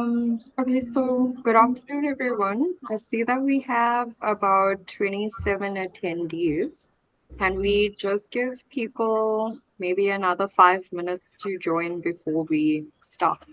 Okay, so good afternoon, everyone. I see that we have about 27 attendees. Can we just give people maybe another 5 minutes to join before we start?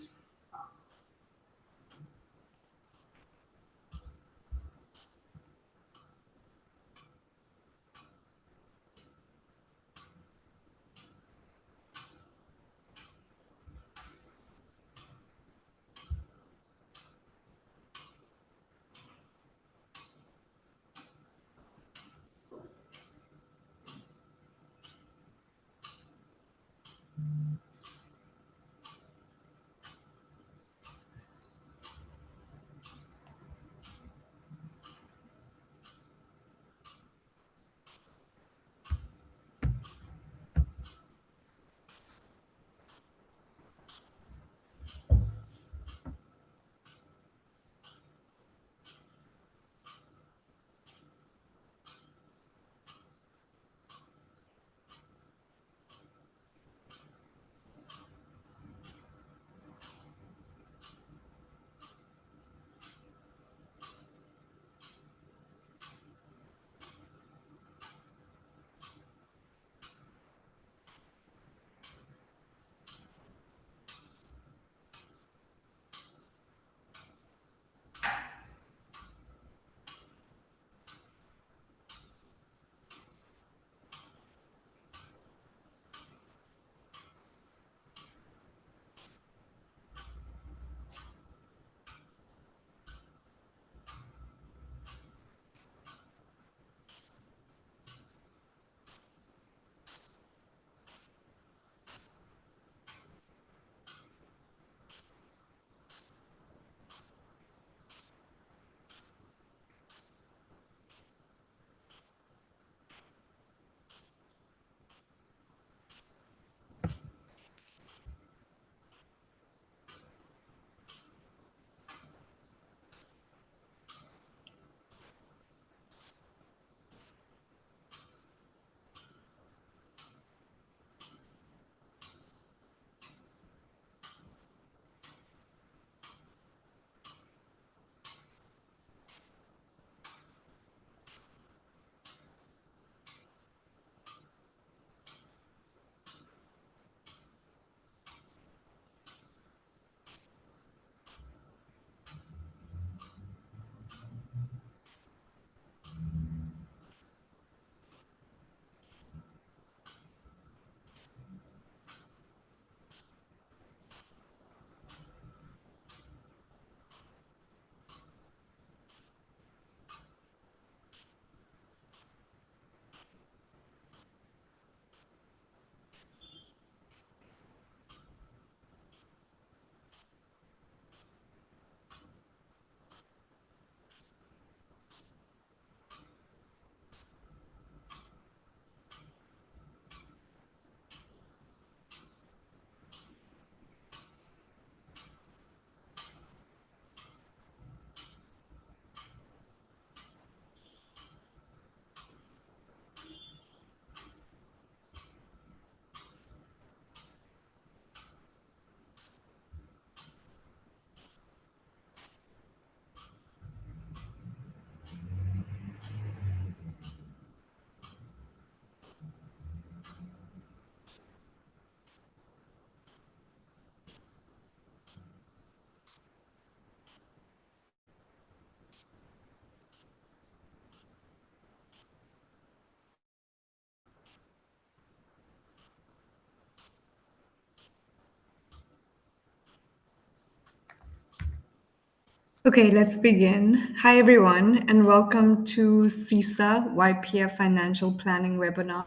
Okay, let's begin. Hi, everyone, and welcome to CESA YPF Financial Planning webinar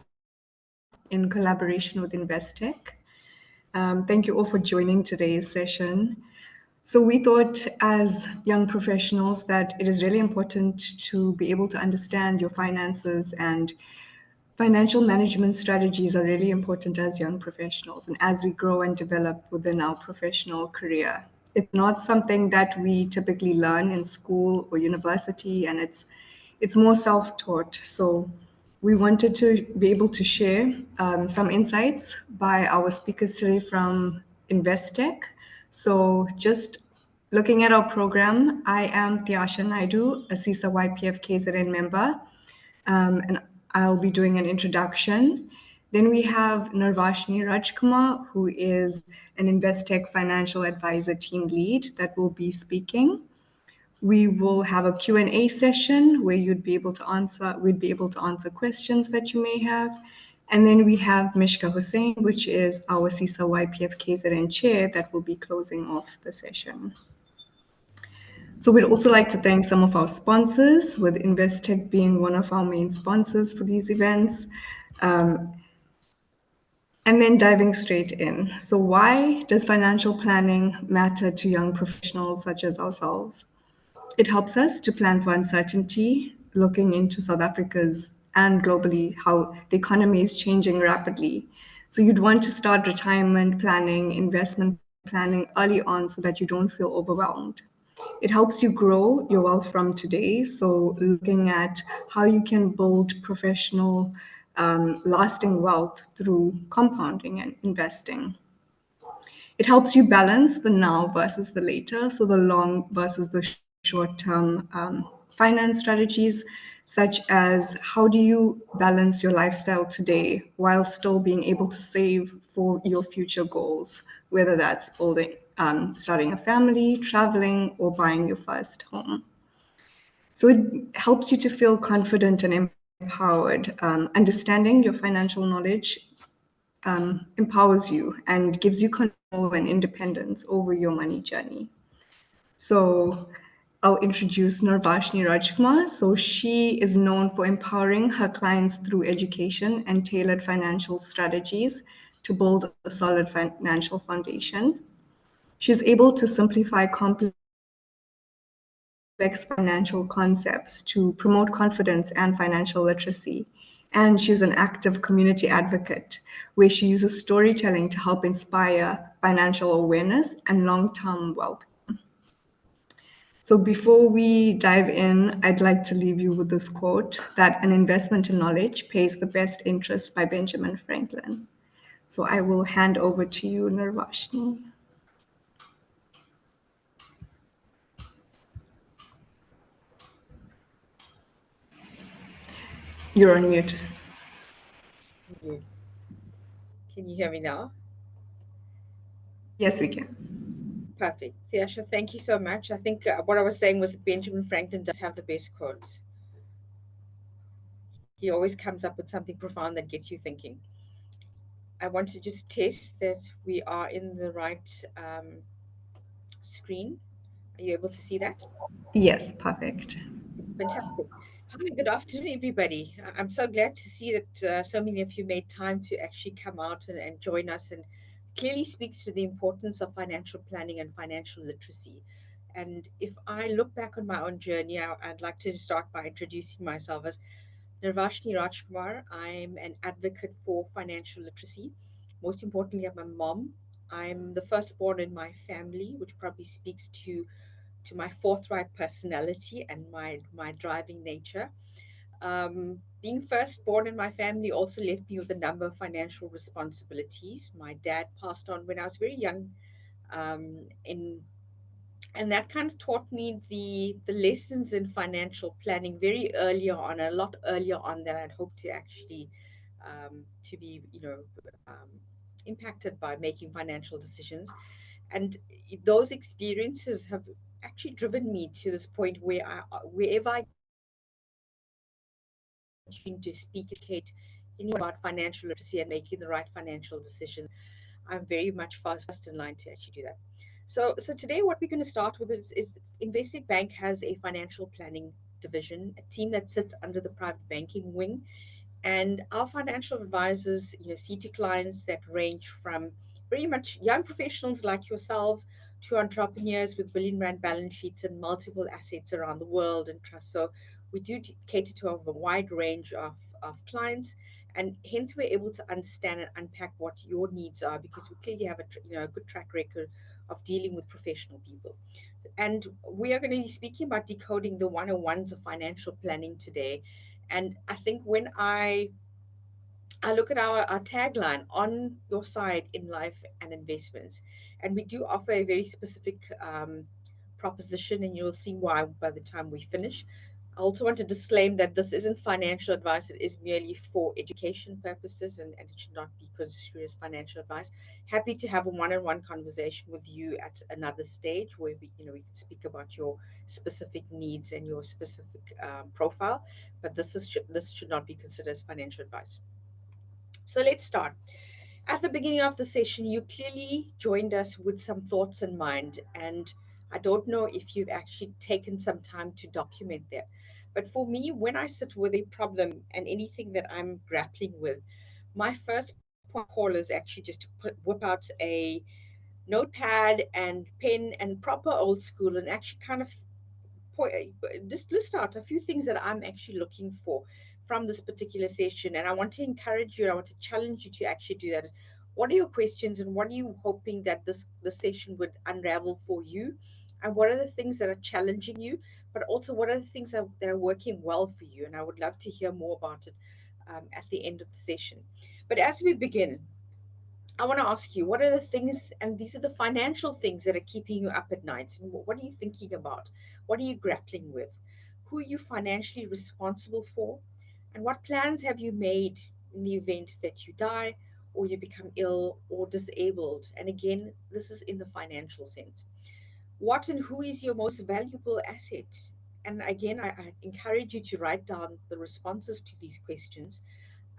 in collaboration with Investec. Thank you all for joining today's session. So we thought as young professionals that it is really important to be able to understand your finances, and financial management strategies are really important as young professionals and as we grow and develop within our professional career. It's not something that we typically learn in school or university, and it's more self-taught. So we wanted to be able to share some insights by our speakers today from Investec. So just looking at our program, I am Tiasha Naidu, a CESA YPF KZN member, and I'll be doing an introduction. Then we have Narvashni Rajkumar, who is an Investec financial advisor team lead that will be speaking. We will have a Q&A session where we'd be able to answer questions that you may have. And then we have Mishka Hussain, which is our CISA YPF KZN chair that will be closing off the session. So we'd also like to thank some of our sponsors, with Investec being one of our main sponsors for these events. And then diving straight in. So why does financial planning matter to young professionals such as ourselves? It helps us to plan for uncertainty, looking into South Africa's and globally how the economy is changing rapidly. So you'd want to start retirement planning, investment planning early on so that you don't feel overwhelmed. It helps you grow your wealth from today. So looking at how you can build professional, lasting wealth through compounding and investing. It helps you balance the now versus the later, so the long versus the short term finance strategies, such as how do you balance your lifestyle today while still being able to save for your future goals, whether that's starting a family, traveling, or buying your first home. So it helps you to feel confident and empowered. Understanding your financial knowledge empowers you and gives you control and independence over your money journey. So I'll introduce Narvashni Rajkumar. So she is known for empowering her clients through education and tailored financial strategies to build a solid financial foundation. She's able to simplify complex financial concepts to promote confidence and financial literacy. And she's an active community advocate where she uses storytelling to help inspire financial awareness and long term wealth. So before we dive in, I'd like to leave you with this quote that an investment in knowledge pays the best interest by Benjamin Franklin. So I will hand over to you, Narvashni. You're on mute. Mute. Can you hear me now? Yes, we can. Perfect. Theasha, thank you so much. I think what I was saying was that Benjamin Franklin does have the best quotes. He always comes up with something profound that gets you thinking. I want to just test that we are in the right screen. Are you able to see that? Yes, perfect. Fantastic. Hi, good afternoon, everybody. I'm so glad to see that so many of you made time to actually come out and join us, and clearly speaks to the importance of financial planning and financial literacy. And if I look back on my own journey, I'd like to start by introducing myself as Nirvashni Rajkumar. I'm an advocate for financial literacy. Most importantly, I'm a mom. I'm the firstborn in my family, which probably speaks to my forthright personality and my driving nature. Being firstborn in my family also left me with a number of financial responsibilities. My dad passed on when I was very young, in and that kind of taught me the lessons in financial planning very earlier on, a lot earlier on than I'd hoped to actually to be impacted by making financial decisions. And those experiences have actually driven me to this point where wherever I get the opportunity to speak, educate anyone about financial literacy and making the right financial decisions, I'm very much first in line to actually do that. So today what we're going to start with is Investec Bank has a financial planning division, a team that sits under the private banking wing, and our financial advisors, see to clients that range from very much young professionals like yourselves to entrepreneurs with billion rand balance sheets and multiple assets around the world and trust. So we do cater to a wide range of clients, and hence we're able to understand and unpack what your needs are, because we clearly have a good track record of dealing with professional people. And we are going to be speaking about decoding the 101s of financial planning today. And I think when I look at our tagline, on your side in life and investments, and we do offer a very specific proposition, and you'll see why by the time we finish. I also want to disclaim that this isn't financial advice. It is merely for education purposes, and it should not be construed as financial advice. Happy to have a one-on-one conversation with you at another stage where we can speak about your specific needs and your specific profile. But this should not be considered as financial advice. So let's start. At the beginning of the session, you clearly joined us with some thoughts in mind, and I don't know if you've actually taken some time to document them. But for me, when I sit with a problem and anything that I'm grappling with, my first point of call is actually just to whip out a notepad and pen and proper old school and actually kind of point, just list out a few things that I'm actually looking for from this particular session. And I want to encourage you, I want to challenge you to actually do that. Is what are your questions and what are you hoping that this session would unravel for you? And what are the things that are challenging you? But also, what are the things that are working well for you? And I would love to hear more about it at the end of the session. But as we begin, I want to ask you, what are the things, and these are the financial things that are keeping you up at night? And what are you thinking about? What are you grappling with? Who are you financially responsible for? And what plans have you made in the event that you die or you become ill or disabled? And again, this is in the financial sense. What and who is your most valuable asset? And again, I encourage you to write down the responses to these questions.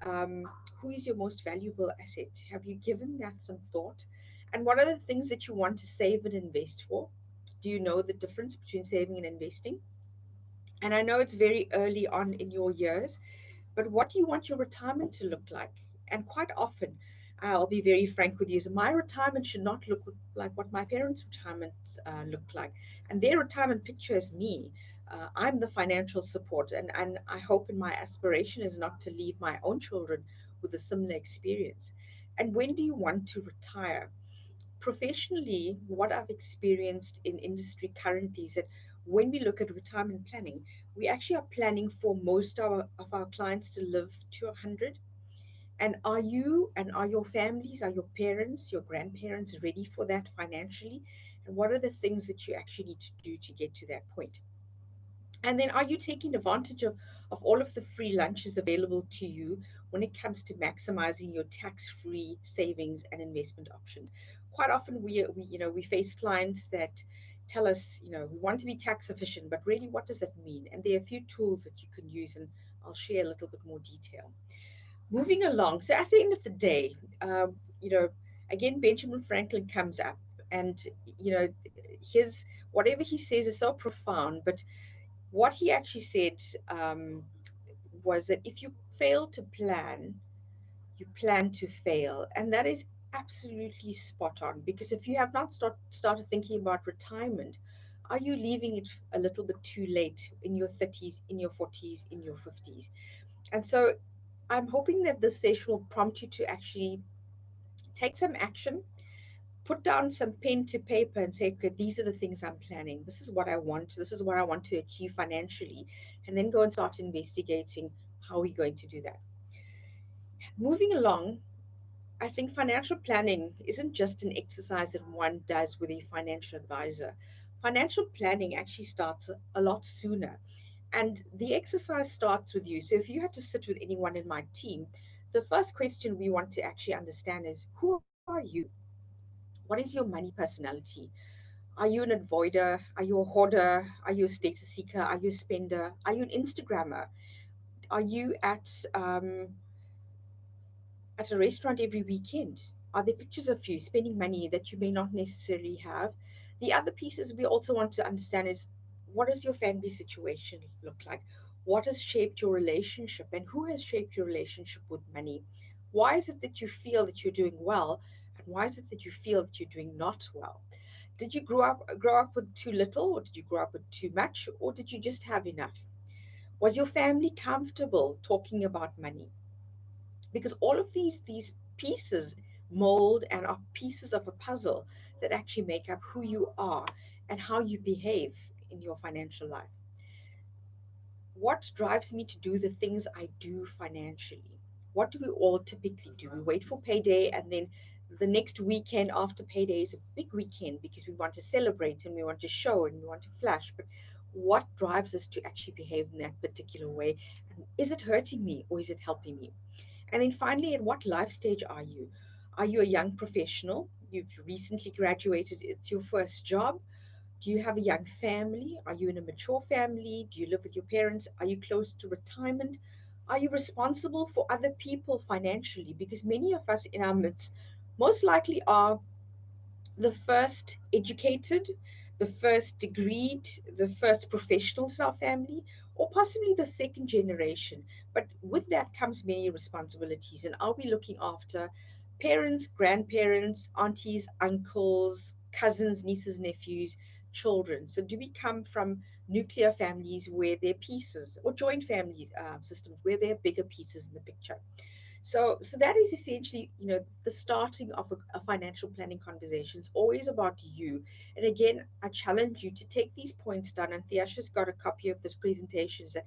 um, who is your most valuable asset? Have you given that some thought? And what are the things that you want to save and invest for? Do you know the difference between saving and investing? And I know it's very early on in your years, but what do you want your retirement to look like? And quite often, I'll be very frank with you, is my retirement should not look like what my parents' retirements looked like. And their retirement picture is me. I'm the financial support, and I hope and my aspiration is not to leave my own children with a similar experience. And when do you want to retire? Professionally, what I've experienced in industry currently is that when we look at retirement planning, we actually are planning for most of our clients to live to 100. And are you and are your families, are your parents, your grandparents ready for that financially? And what are the things that you actually need to do to get to that point? And then are you taking advantage of all of the free lunches available to you when it comes to maximizing your tax-free savings and investment options? Quite often we face clients that tell us, we want to be tax efficient, but really what does that mean? And there are a few tools that you can use, and I'll share a little bit more detail. Moving along, so at the end of the day, again, Benjamin Franklin comes up, and his whatever he says is so profound, but what he actually said was that if you fail to plan, you plan to fail. And that is absolutely spot on, because if you have not started thinking about retirement, are you leaving it a little bit too late in your 30s, in your 40s, in your 50s? And so I'm hoping that this session will prompt you to actually take some action, put down some pen to paper and say, okay, these are the things I'm planning. This is what I want. This is what I want to achieve financially. And then go and start investigating how we're going to do that. Moving along, I think financial planning isn't just an exercise that one does with a financial advisor. Financial planning actually starts a lot sooner. And the exercise starts with you. So if you had to sit with anyone in my team, the first question we want to actually understand is, who are you? What is your money personality? Are you an avoider? Are you a hoarder? Are you a status seeker? Are you a spender? Are you an Instagrammer? Are you at a restaurant every weekend? Are there pictures of you spending money that you may not necessarily have? The other pieces we also want to understand is, what does your family situation look like? What has shaped your relationship, and who has shaped your relationship with money? Why is it that you feel that you're doing well, and why is it that you feel that you're doing not well? Did you grow up with too little, or did you grow up with too much, or did you just have enough? Was your family comfortable talking about money? Because all of these pieces mold and are pieces of a puzzle that actually make up who you are and how you behave in your financial life. What drives me to do the things I do financially? What do we all typically do? We wait for payday, and then The next weekend after payday is a big weekend because we want to celebrate and we want to show and we want to flash. But what drives us to actually behave in that particular way? And is it hurting me or is it helping me? And then finally, at what life stage are you? Are you a young professional? You've recently graduated, it's your first job. Do you have a young family? Are you in a mature family? Do you live with your parents? Are you close to retirement? Are you responsible for other people financially? Because many of us in our midst most likely are the first educated, the first degreed, the first professionals in our family, or possibly the second generation. But with that comes many responsibilities. And are we looking after parents, grandparents, aunties, uncles, cousins, nieces, nephews, children? So do we come from nuclear families where they're pieces, or joint family systems where they're bigger pieces in the picture? So that is essentially, the starting of a financial planning conversation. It's always about you. And again, I challenge you to take these points down. And Theasha's got a copy of this presentation. Is that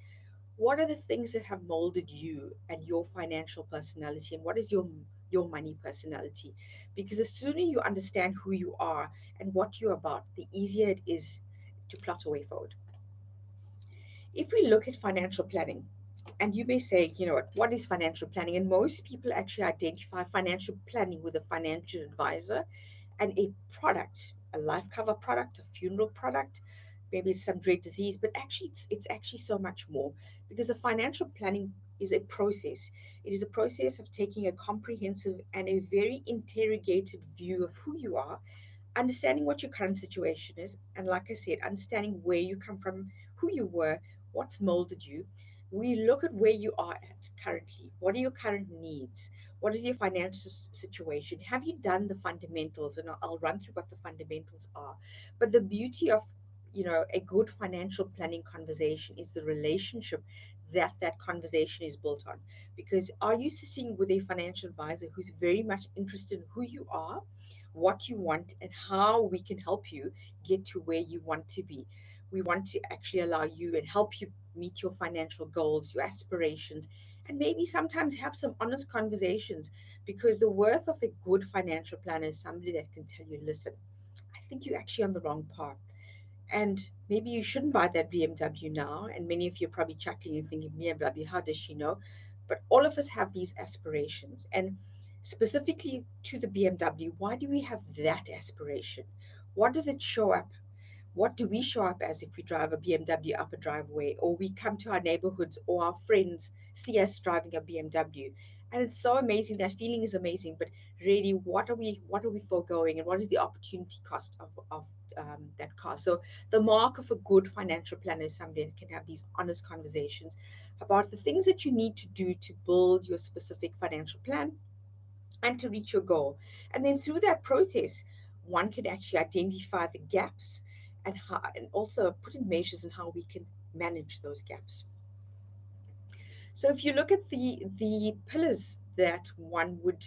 what are the things that have molded you and your financial personality, and what is your money personality? Because the sooner you understand who you are and what you're about, the easier it is to plot a way forward. If we look at financial planning, and you may say, what is financial planning? And most people actually identify financial planning with a financial advisor and a product, a life cover product, a funeral product, maybe it's some dread disease, but actually it's actually so much more, because the financial planning is a process. It is a process of taking a comprehensive and a very interrogated view of who you are, understanding what your current situation is, and like I said, understanding where you come from, who you were, what's molded you. We look at where you are at currently. What are your current needs? What is your financial situation? Have you done the fundamentals? And I'll run through what the fundamentals are. But the beauty of a good financial planning conversation is the relationship that conversation is built on. Because are you sitting with a financial advisor who's very much interested in who you are, what you want, and how we can help you get to where you want to be? We want to actually allow you and help you meet your financial goals, your aspirations, and maybe sometimes have some honest conversations, because the worth of a good financial planner is somebody that can tell you, listen, I think you're actually on the wrong path. And maybe you shouldn't buy that BMW now. And many of you are probably chuckling and thinking, BMW, how does she know? But all of us have these aspirations. And specifically to the BMW, why do we have that aspiration? What does it show up? What do we show up as if we drive a BMW up a driveway, or we come to our neighborhoods, or our friends see us driving a BMW? And it's so amazing. That feeling is amazing. But really, what are we foregoing, and what is the opportunity cost of that car? So the mark of a good financial planner is somebody that can have these honest conversations about the things that you need to do to build your specific financial plan and to reach your goal. And then through that process, one can actually identify the gaps, and also put in measures on how we can manage those gaps. So if you look at the pillars that one would,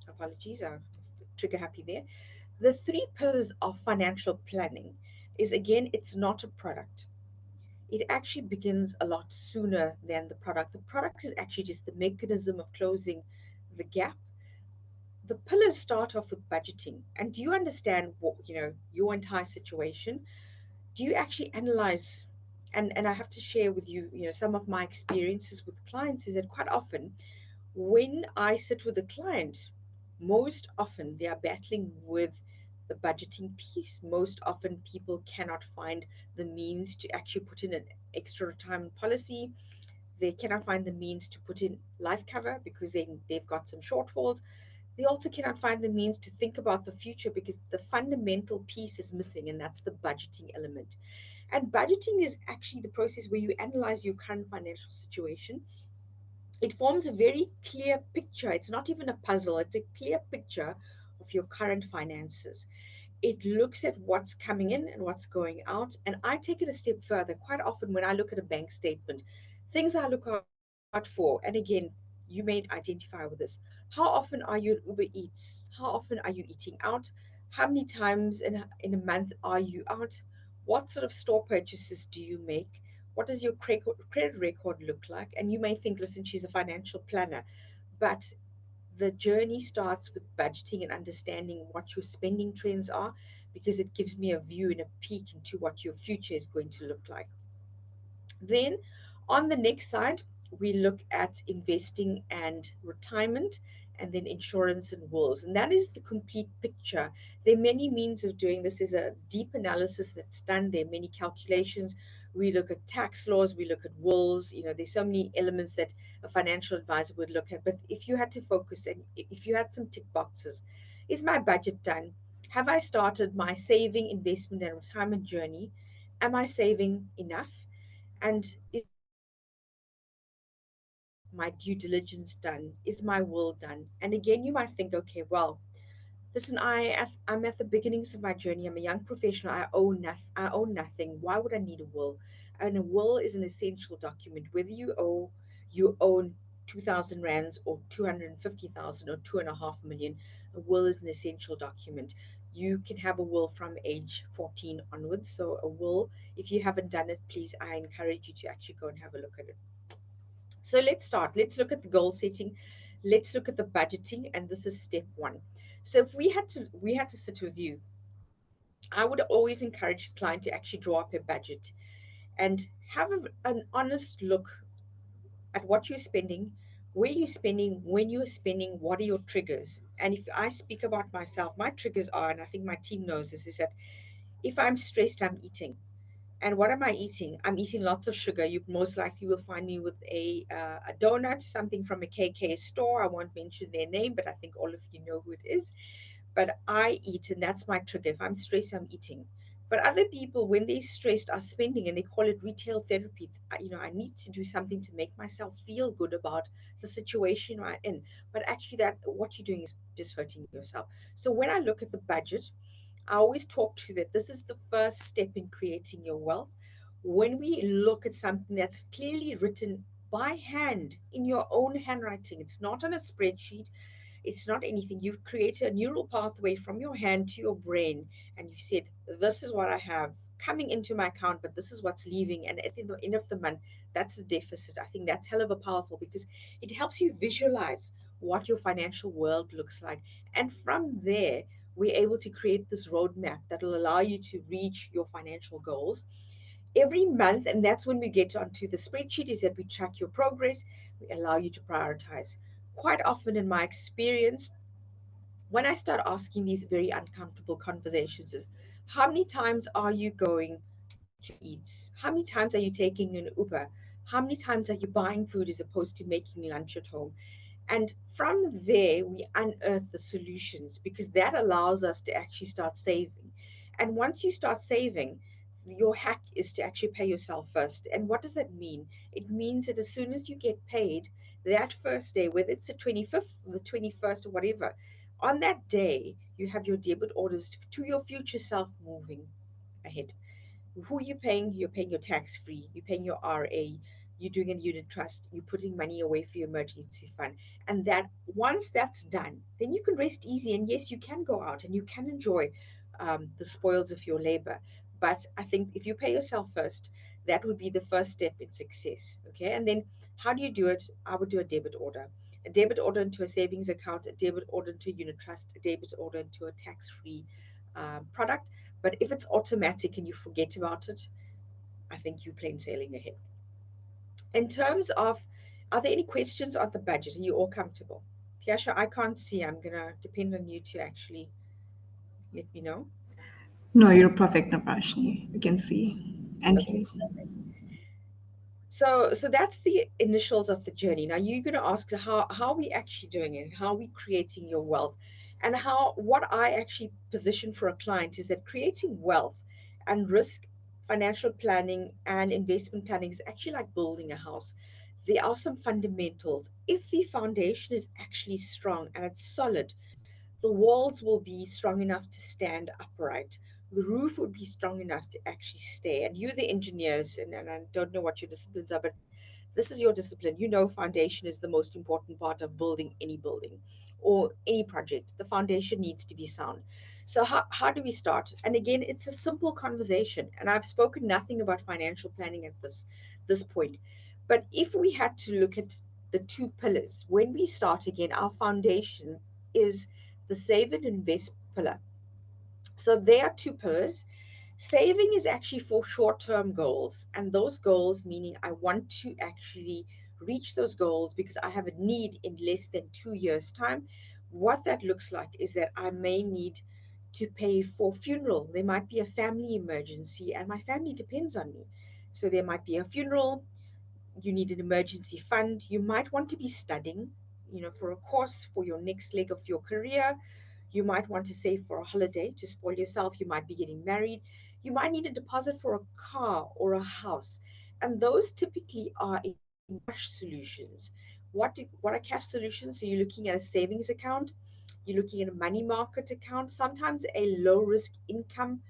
apologies, trigger happy there. The three pillars of financial planning is, again, it's not a product. It actually begins a lot sooner than the product. The product is actually just the mechanism of closing the gap. The pillars start off with budgeting. And do you understand what, your entire situation? Do you actually analyze? And I have to share with you, some of my experiences with clients is that quite often when I sit with a client, most often they are battling with the budgeting piece. Most often people cannot find the means to actually put in an extra retirement policy. They cannot find the means to put in life cover because they've got some shortfalls. They also cannot find the means to think about the future because the fundamental piece is missing, and that's the budgeting element. And budgeting is actually the process where you analyze your current financial situation. It forms a very clear picture. It's not even a puzzle, it's a clear picture of your current finances. It looks at what's coming in and what's going out. And I take it a step further. Quite often, when I look at a bank statement, things I look out for, and again, you may identify with this. How often are you at Uber Eats? How often are you eating out? How many times in a month are you out? What sort of store purchases do you make? What does your credit record look like? And you may think, listen, she's a financial planner. But the journey starts with budgeting and understanding what your spending trends are, because it gives me a view and a peek into what your future is going to look like. Then on the next side, we look at investing and retirement, and then insurance and wills. And that is the complete picture. There are many means of doing this. There's a deep analysis that's done. There are many calculations. We look at tax laws, we look at wills. There's so many elements that a financial advisor would look at. But if you had to focus and if you had some tick boxes, is my budget done? Have I started my saving, investment, and retirement journey? Am I saving enough? And is my due diligence done? Is my will done? And again, you might think, okay, well, listen, I'm at the beginnings of my journey. I'm a young professional. I own nothing. Why would I need a will? And a will is an essential document. Whether you own 2,000 rands or 250,000 or 2.5 million, a will is an essential document. You can have a will from age 14 onwards. So a will, if you haven't done it, please, I encourage you to actually go and have a look at it. So let's start. Let's look at the goal setting. Let's look at the budgeting, and this is step one. So if we had to sit with you, I would always encourage a client to actually draw up a budget and have an honest look at what you're spending, where you're spending, when you're spending, what are your triggers. And if I speak about myself, my triggers are, and I think my team knows this, is that if I'm stressed, I'm eating. And what am I eating? I'm eating lots of sugar. You most likely will find me with a donut, something from a KK store. I won't mention their name, but I think all of you know who it is. But I eat, and that's my trigger. If I'm stressed, I'm eating. But other people, when they're stressed, are spending, and they call it retail therapy. I need to do something to make myself feel good about the situation I'm in. But actually, that what you're doing is just hurting yourself. So when I look at the budget, I always talk to that this is the first step in creating your wealth. When we look at something that's clearly written by hand in your own handwriting, it's not on a spreadsheet, it's not anything. You've created a neural pathway from your hand to your brain, and you've said, this is what I have coming into my account, but this is what's leaving. And at the end of the month, that's the deficit. I think that's hell of a powerful, because it helps you visualize what your financial world looks like. And from there, we're able to create this roadmap that will allow you to reach your financial goals every month. And that's when we get onto the spreadsheet, is that we track your progress, we allow you to prioritize. Quite often in my experience, when I start asking these very uncomfortable conversations, is how many times are you going to eat? How many times are you taking an Uber? How many times are you buying food as opposed to making lunch at home? And from there, we unearth the solutions, because that allows us to actually start saving. And once you start saving, your hack is to actually pay yourself first. And what does that mean? It means that as soon as you get paid, that first day, whether it's the 25th, or the 21st, or whatever, on that day, you have your debit orders to your future self moving ahead. Who are you paying? You're paying your tax free, you're paying your RA, you're doing a unit trust, you're putting money away for your emergency fund. And that once that's done, then you can rest easy. And yes, you can go out and you can enjoy the spoils of your labor. But I think if you pay yourself first, that would be the first step in success. Okay. And then how do you do it? I would do a debit order into a savings account, a debit order into a unit trust, a debit order into a tax free product. But if it's automatic and you forget about it, I think you're plain sailing ahead. In terms of, are there any questions on the budget? Are you all comfortable? Tiasha, I can't see. I'm going to depend on you to actually let me know. No, you're perfect, Naprashni. You can see and hear. Okay. So that's the initials of the journey. Now you're going to ask how are we actually doing it? How are we creating your wealth? And what I actually position for a client is that creating wealth and risk, financial planning and investment planning is actually like building a house. There are some fundamentals. If the foundation is actually strong and it's solid, the walls will be strong enough to stand upright. The roof would be strong enough to actually stay. And you're the engineers, and I don't know what your disciplines are, but this is your discipline. You know, foundation is the most important part of building any building or any project. The foundation needs to be sound. So how do we start? And again, it's a simple conversation. And I've spoken nothing about financial planning at this point. But if we had to look at the two pillars. When we start again, our foundation is the save and invest pillar. So there are two pillars. Saving is actually for short-term goals, and those goals meaning I want to actually reach those goals because I have a need in less than 2 years' time. What that looks like is that I may need to pay for funeral. There might be a family emergency, and my family depends on me. So there might be a funeral, you need an emergency fund, you might want to be studying, for a course for your next leg of your career. You might want to save for a holiday to spoil yourself. You might be getting married. You might need a deposit for a car or a house. And those typically are in cash solutions. What are cash solutions? So you're looking at a savings account, you're looking at a money market account, sometimes a low risk income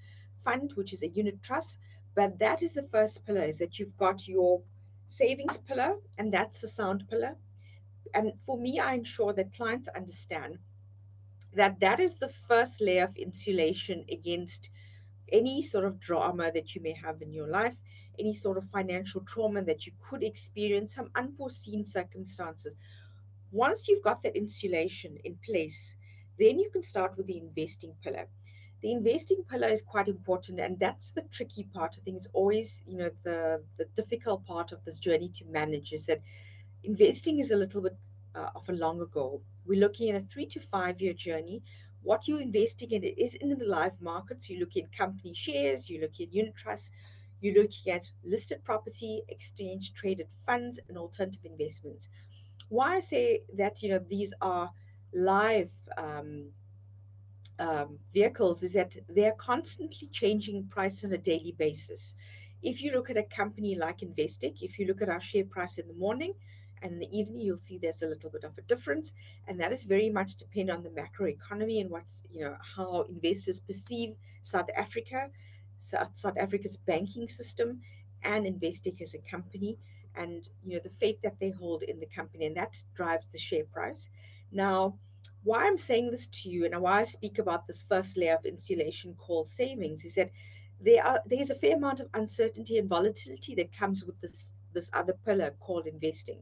fund, which is a unit trust. But that is the first pillar, is that you've got your savings pillar, and that's the sound pillar. And for me, I ensure that clients understand that that is the first layer of insulation against any sort of drama that you may have in your life, any sort of financial trauma that you could experience, some unforeseen circumstances. Once you've got that insulation in place, then you can start with the investing pillar. The investing pillar is quite important, and that's the tricky part. I think it's always, the difficult part of this journey to manage, is that investing is a little bit of a longer goal. We're looking at a 3 to 5 year journey. What you're investing in is in the live markets. You look at company shares, you look at unit trusts, you're looking at listed property, exchange traded funds, and alternative investments. Why I say that, these are live vehicles is that they're constantly changing price on a daily basis. If you look at a company like Investec, if you look at our share price in the morning and in the evening, you'll see there's a little bit of a difference. And that is very much dependent on the macro economy and how investors perceive South Africa, South Africa's banking system, and Investec as a company, and the faith that they hold in the company, and that drives the share price. Now, why I'm saying this to you and why I speak about this first layer of insulation called savings is that there's a fair amount of uncertainty and volatility that comes with this other pillar called investing.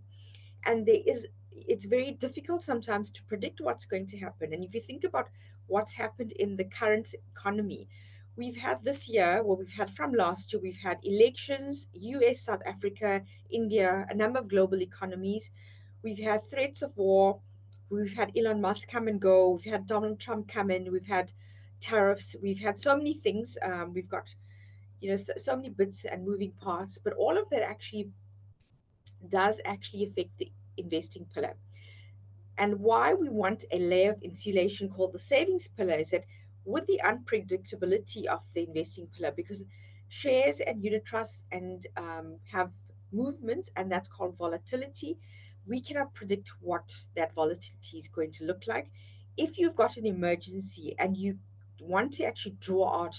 And it's very difficult sometimes to predict what's going to happen. And if you think about what's happened in the current economy, we've had this year, well, we've had from last year, we've had elections, US, South Africa, India, a number of global economies. We've had threats of war. We've had Elon Musk come and go. We've had Donald Trump come in. We've had tariffs. We've had so many things. We've got, so many bits and moving parts. But all of that actually does actually affect the investing pillar. And why we want a layer of insulation called the savings pillar is that with the unpredictability of the investing pillar, because shares and unit trusts and have movements, and that's called volatility, we cannot predict what that volatility is going to look like. If you've got an emergency and you want to actually draw out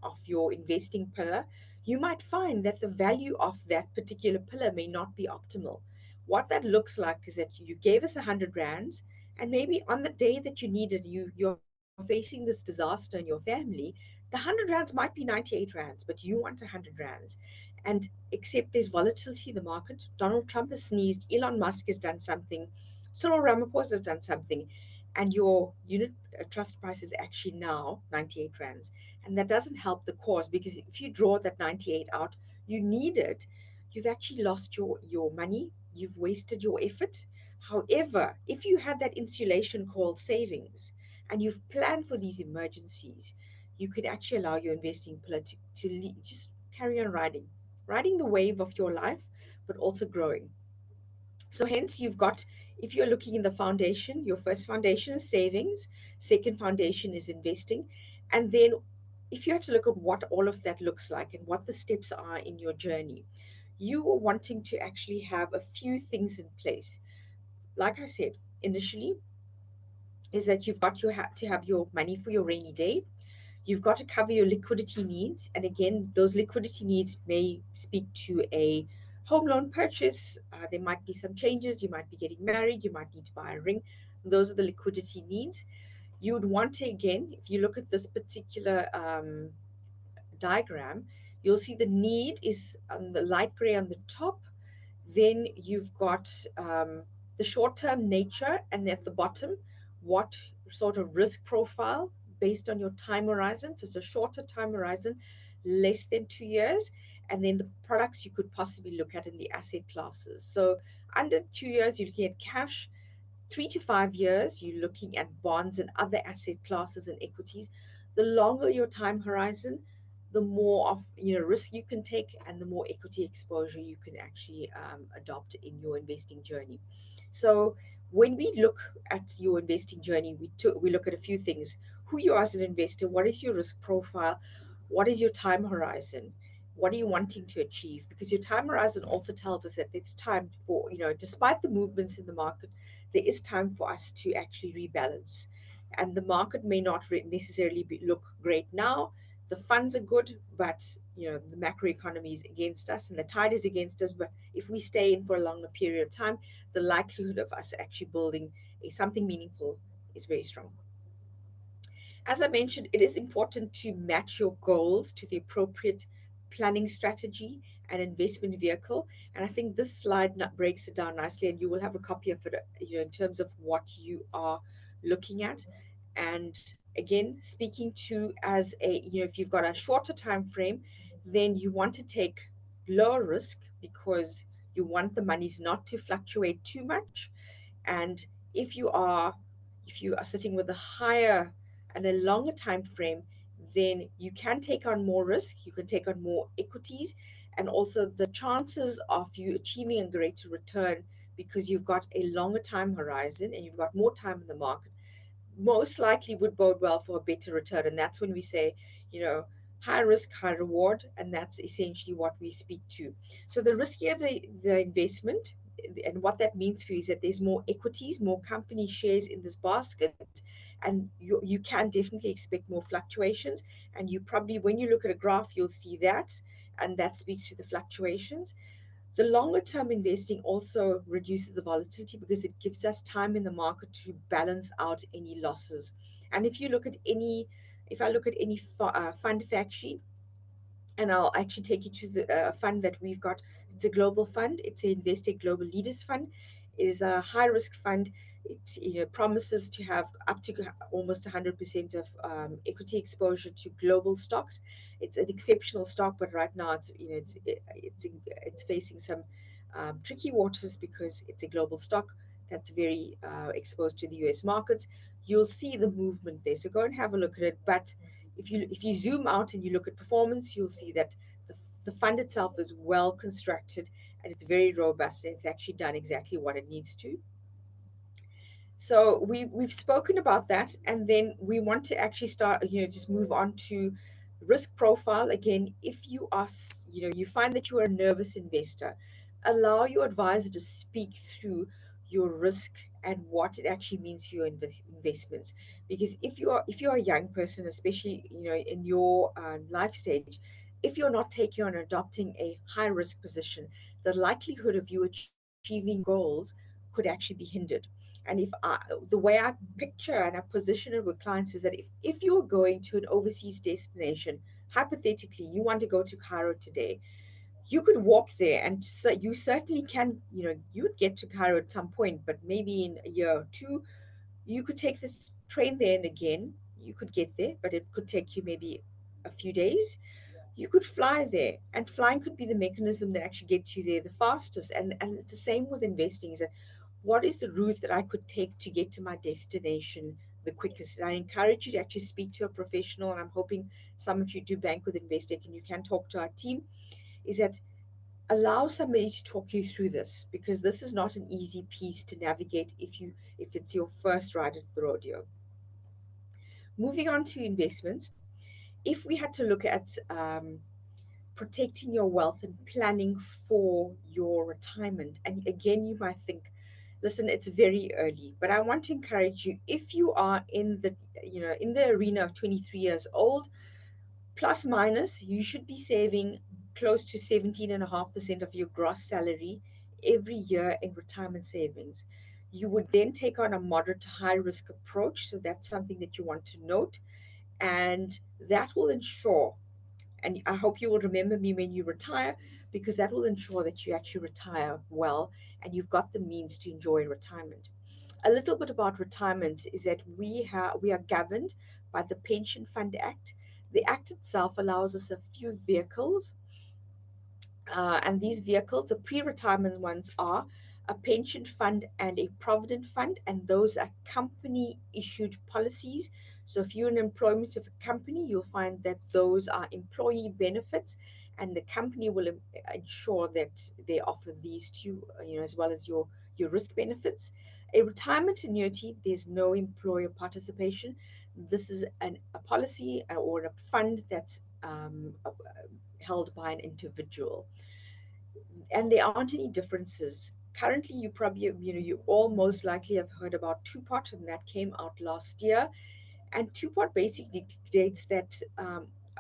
of your investing pillar, you might find that the value of that particular pillar may not be optimal. What that looks like is that you gave us 100 rands, and maybe on the day that you needed, you're facing this disaster in your family, the 100 rands might be 98 rands, but you want 100 rands. And except there's volatility in the market, Donald Trump has sneezed, Elon Musk has done something, Cyril Ramaphosa has done something, and your unit trust price is actually now 98 rands. And that doesn't help the cause, because if you draw that 98 out, you need it, you've actually lost your money, you've wasted your effort. However, if you had that insulation called savings and you've planned for these emergencies, you could actually allow your investing pillar to just carry on riding the wave of your life, but also growing. So hence you've got, if you're looking in the foundation, your first foundation is savings, second foundation is investing. And then if you had to look at what all of that looks like and what the steps are in your journey, you are wanting to actually have a few things in place. Like I said, initially, is that you've got to have your money for your rainy day. You've got to cover your liquidity needs. And again, those liquidity needs may speak to a home loan purchase. There might be some changes. You might be getting married. You might need to buy a ring. Those are the liquidity needs. You would want to, again, if you look at this particular diagram, you'll see the need is on the light gray on the top. Then you've got the short-term nature, and at the bottom, what sort of risk profile based on your time horizon. So it's a shorter time horizon, less than 2 years, and then the products you could possibly look at in the asset classes. So under 2 years, you're looking at cash. 3 to 5 years, you're looking at bonds and other asset classes and equities. The longer your time horizon, the more of risk you can take, and the more equity exposure you can actually adopt in your investing journey. So when we look at your investing journey, we look at a few things: who you are as an investor, what is your risk profile, what is your time horizon, what are you wanting to achieve? Because your time horizon also tells us that it's time for, despite the movements in the market, there is time for us to actually rebalance. And the market may not necessarily look great now. The funds are good, but the macroeconomy is against us and the tide is against us. But if we stay in for a longer period of time, the likelihood of us actually building something meaningful is very strong. As I mentioned, it is important to match your goals to the appropriate planning strategy and investment vehicle. And I think this slide breaks it down nicely, and you will have a copy of it, in terms of what you are looking at. And again, speaking to as if you've got a shorter time frame, then you want to take lower risk because you want the monies not to fluctuate too much. And if you are if you are sitting with a higher and a longer time frame, then you can take on more risk, you can take on more equities, and also the chances of you achieving a greater return, because you've got a longer time horizon and you've got more time in the market, most likely would bode well for a better return. And that's when we say, you know, high risk, high reward, and that's essentially what we speak to. So the riskier the investment, and what that means for you is that there's more equities, more company shares in this basket, and you can definitely expect more fluctuations. And you probably, when you look at a graph, you'll see that, and that speaks to the fluctuations. The longer term investing also reduces the volatility because it gives us time in the market to balance out any losses. And if I look at any fund fact sheet, and I'll actually take you to the fund that we've got. It's a global fund. It's an Investec Global Leaders Fund. It is a high risk fund. It promises to have up to almost 100% of equity exposure to global stocks. It's an exceptional stock, but right now it's facing some tricky waters because it's a global stock that's very exposed to the US markets. You'll see the movement there, so go and have a look at it. But if you zoom out and you look at performance, you'll see that the fund itself is well constructed and it's very robust, and it's actually done exactly what it needs to. So we've spoken about that, and then we want to actually start, just move on to risk profile. Again, if you are, you find that you are a nervous investor, allow your advisor to speak through your risk and what it actually means for your investments. Because if you're a young person, especially in your life stage, if you're not taking on adopting a high risk position, the likelihood of you achieving your goals could actually be hindered. And the way I picture and I position it with clients is that if you're going to an overseas destination, hypothetically, you want to go to Cairo today, you could walk there, and so you certainly can, you would get to Cairo at some point, but maybe in a year or two, you could take the train there, and again, you could get there, but it could take you maybe a few days. You could fly there, and flying could be the mechanism that actually gets you there the fastest. And it's the same with investing, is that what is the route that I could take to get to my destination the quickest? And I encourage you to actually speak to a professional, and I'm hoping some of you do bank with Investec and you can talk to our team, is that allow somebody to talk you through this, because this is not an easy piece to navigate if it's your first ride at the rodeo. Moving on to investments, if we had to look at protecting your wealth and planning for your retirement. And again, you might think, listen, it's very early, but I want to encourage you, if you are in the arena of 23 years old, plus minus, you should be saving close to 17.5% of your gross salary every year in retirement savings. You would then take on a moderate to high risk approach. So that's something that you want to note. And that will ensure And I hope you will remember me when you retire, because that will ensure that you actually retire well and you've got the means to enjoy retirement. A little bit about retirement is that we are governed by the Pension Fund Act. The act itself allows us a few vehicles, and these vehicles, the pre-retirement ones, are a pension fund and a provident fund, and those are company issued policies. So if you're in employment of a company, you'll find that those are employee benefits, and the company will ensure that they offer these to you, as well as your risk benefits. A retirement annuity, there's no employer participation. This is a policy or a fund that's held by an individual, and there aren't any differences. Currently, you probably, you all most likely have heard about two-pot, and that came out last year. And two-pot basically dictates that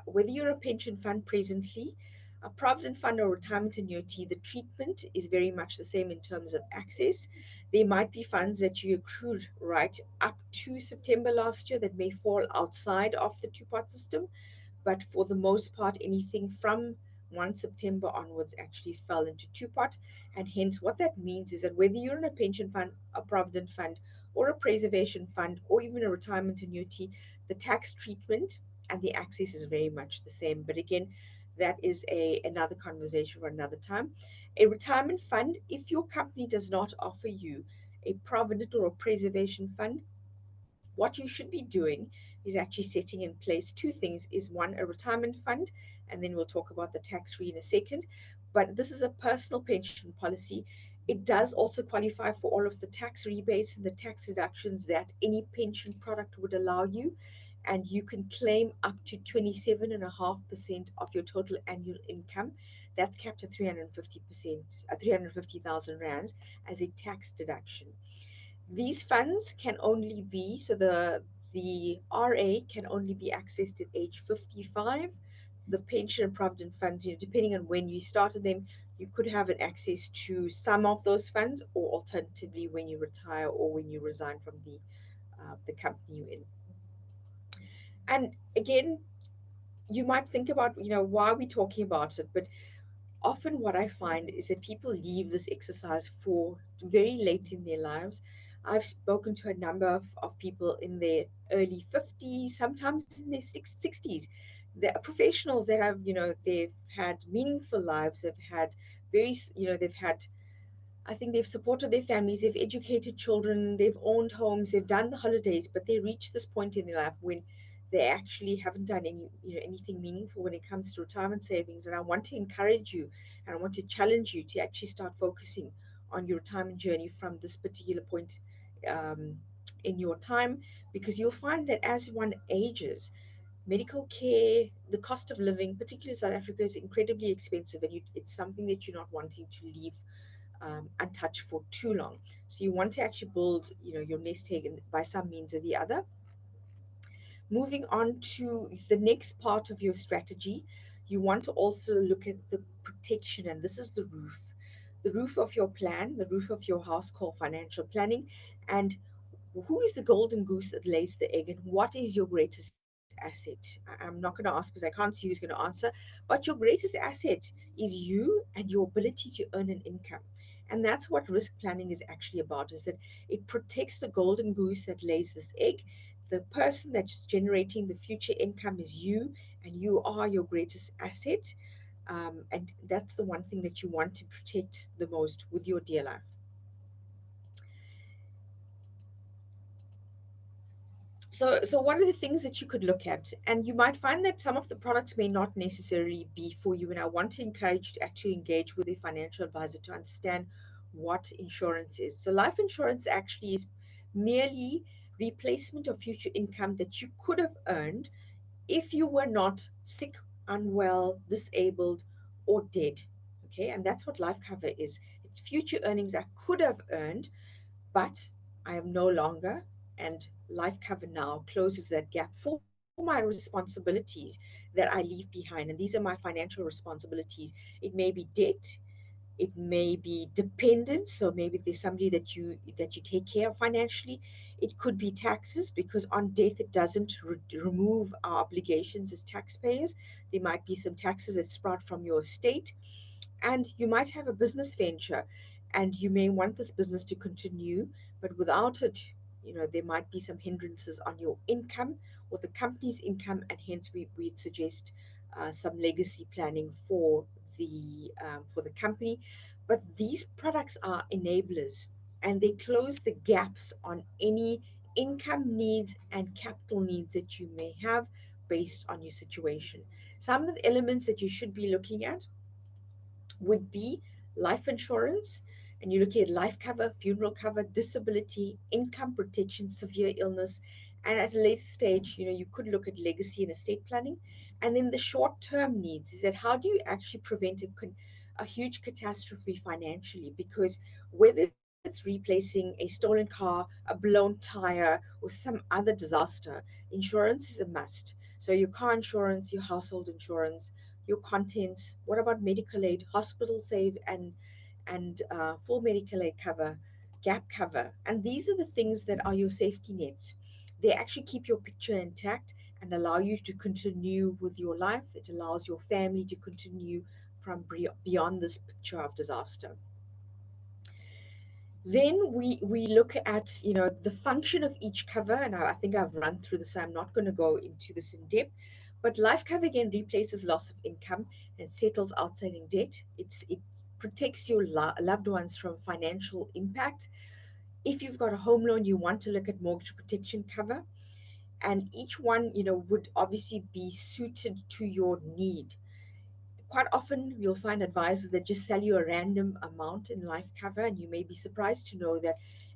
whether you're a pension fund presently, a provident fund, or retirement annuity, the treatment is very much the same in terms of access. There might be funds that you accrued right up to September last year that may fall outside of the two-pot system, but for the most part, anything from 1 September onwards actually fell into two-pot. And hence, what that means is that whether you're in a pension fund, a provident fund, or a preservation fund, or even a retirement annuity, the tax treatment and the access is very much the same. But again, that is another conversation for another time. A retirement fund, if your company does not offer you a provident or a preservation fund, what you should be doing is actually setting in place two things. Is one, a retirement fund, and then we'll talk about the tax free in a second. But this is a personal pension policy. It does also qualify for all of the tax rebates and the tax deductions that any pension product would allow you, and you can claim up to 27.5% of your total annual income. That's capped at 350%, 350,000 rands as a tax deduction. These funds can only be, so the RA can only be accessed at age 55. The pension and provident funds, depending on when you started them, you could have an access to some of those funds, or alternatively when you retire or when you resign from the company you're in. And again, you might think about, why are we talking about it? But often what I find is that people leave this exercise for very late in their lives. I've spoken to a number of people in their early 50s, sometimes in their 60s. They're professionals that have, they've had meaningful lives. They've had they've had, I think they've supported their families, they've educated children, they've owned homes, they've done the holidays, but they reach this point in their life when they actually haven't done anything meaningful when it comes to retirement savings. And I want to encourage you, and I want to challenge you to actually start focusing on your retirement journey from this particular point um, in your time, because you'll find that as one ages, medical care, the cost of living, particularly in South Africa, is incredibly expensive, and it's something that you're not wanting to leave untouched for too long. So you want to actually build, your nest egg by some means or the other. Moving on to the next part of your strategy, you want to also look at the protection, and this is the roof of your plan, the roof of your house, called financial planning. And who is the golden goose that lays the egg, and what is your greatest asset? I'm not going to ask because I can't see who's going to answer, but your greatest asset is you and your ability to earn an income. And that's what risk planning is actually about, is that it protects the golden goose that lays this egg. The person that's generating the future income is you, and you are your greatest asset. And that's the one thing that you want to protect the most with your dear life. So what are the things that you could look at? And you might find that some of the products may not necessarily be for you. And I want to encourage you to actually engage with a financial advisor to understand what insurance is. So life insurance actually is merely replacement of future income that you could have earned if you were not sick, unwell, disabled, or dead. Okay, and that's what life cover is. It's future earnings I could have earned, but I am no longer, and life cover now closes that gap for my responsibilities that I leave behind. And these are my financial responsibilities. It may be debt, It may be dependence, so maybe there's somebody that you take care of financially. It could be taxes, because on death it doesn't remove our obligations as taxpayers. There might be some taxes that sprout from your estate. And you might have a business venture, and you may want this business to continue, but without it, there might be some hindrances on your income or the company's income, and hence we'd suggest some legacy planning for the company. But these products are enablers, and they close the gaps on any income needs and capital needs that you may have based on your situation. Some of the elements that you should be looking at would be life insurance, and you're looking at life cover, funeral cover, disability, income protection, severe illness, and at a later stage, you could look at legacy and estate planning. And then the short-term needs is that how do you actually prevent a huge catastrophe financially? Because whether it's replacing a stolen car, a blown tire, or some other disaster, insurance is a must. So your car insurance, your household insurance, your contents. What about medical aid, hospital save, and full medical aid cover, gap cover? And these are the things that are your safety nets. They actually keep your picture intact and allow you to continue with your life. It allows your family to continue from beyond this picture of disaster. Then we look at the function of each cover, and I think I've run through this, so I'm not going to go into this in depth. But life cover again replaces loss of income and settles outstanding debt. It protects your loved ones from financial impact. If you've got a home loan, you want to look at mortgage protection cover, and each one would obviously be suited to your need. Quite often you'll find advisors that just sell you a random amount in life cover, and you may be surprised to know that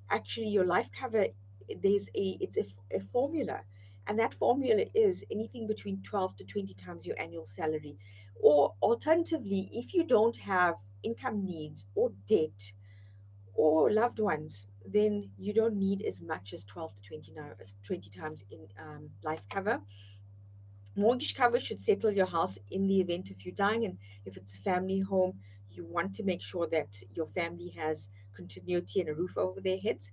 actually your life cover, it's a formula, and that formula is anything between 12 to 20 times your annual salary. Or alternatively, if you don't have income needs or debt or loved ones, then you don't need as much as 12 to 20 times in life cover. Mortgage cover should settle your house in the event of you dying, and if it's a family home, you want to make sure that your family has continuity and a roof over their heads.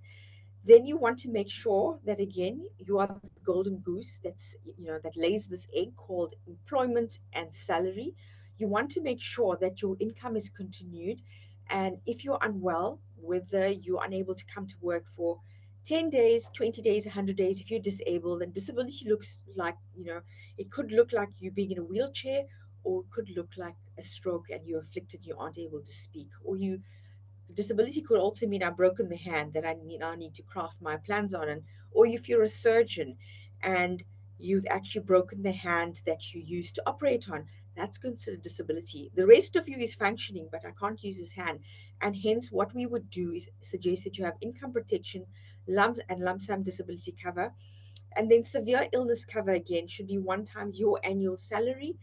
Then you want to make sure that again you are the golden goose that lays this egg called employment and salary. You want to make sure that your income is continued, and if you're unwell, whether you're unable to come to work for 10 days, 20 days, 100 days, if you're disabled, and disability looks like, it could look like you being in a wheelchair, or it could look like a stroke and you're afflicted, you aren't able to speak, or you disability could also mean I've broken the hand that I now need to craft my plans on. And or if you're a surgeon and you've actually broken the hand that you used to operate on, that's considered disability. The rest of you is functioning, but I can't use his hand. And hence what we would do is suggest that you have income protection, lump sum disability cover. And then severe illness cover again should be 1 times your annual salary,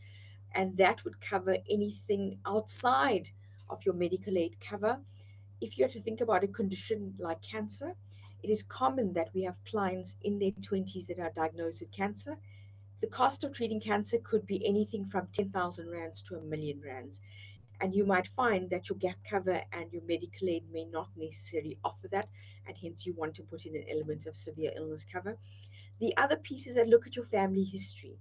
and that would cover anything outside of your medical aid cover. If you have to think about a condition like cancer, it is common that we have clients in their 20s that are diagnosed with cancer. The cost of treating cancer could be anything from 10,000 rands to R1,000,000. And you might find that your gap cover and your medical aid may not necessarily offer that, and hence you want to put in an element of severe illness cover. The other piece is that look at your family history.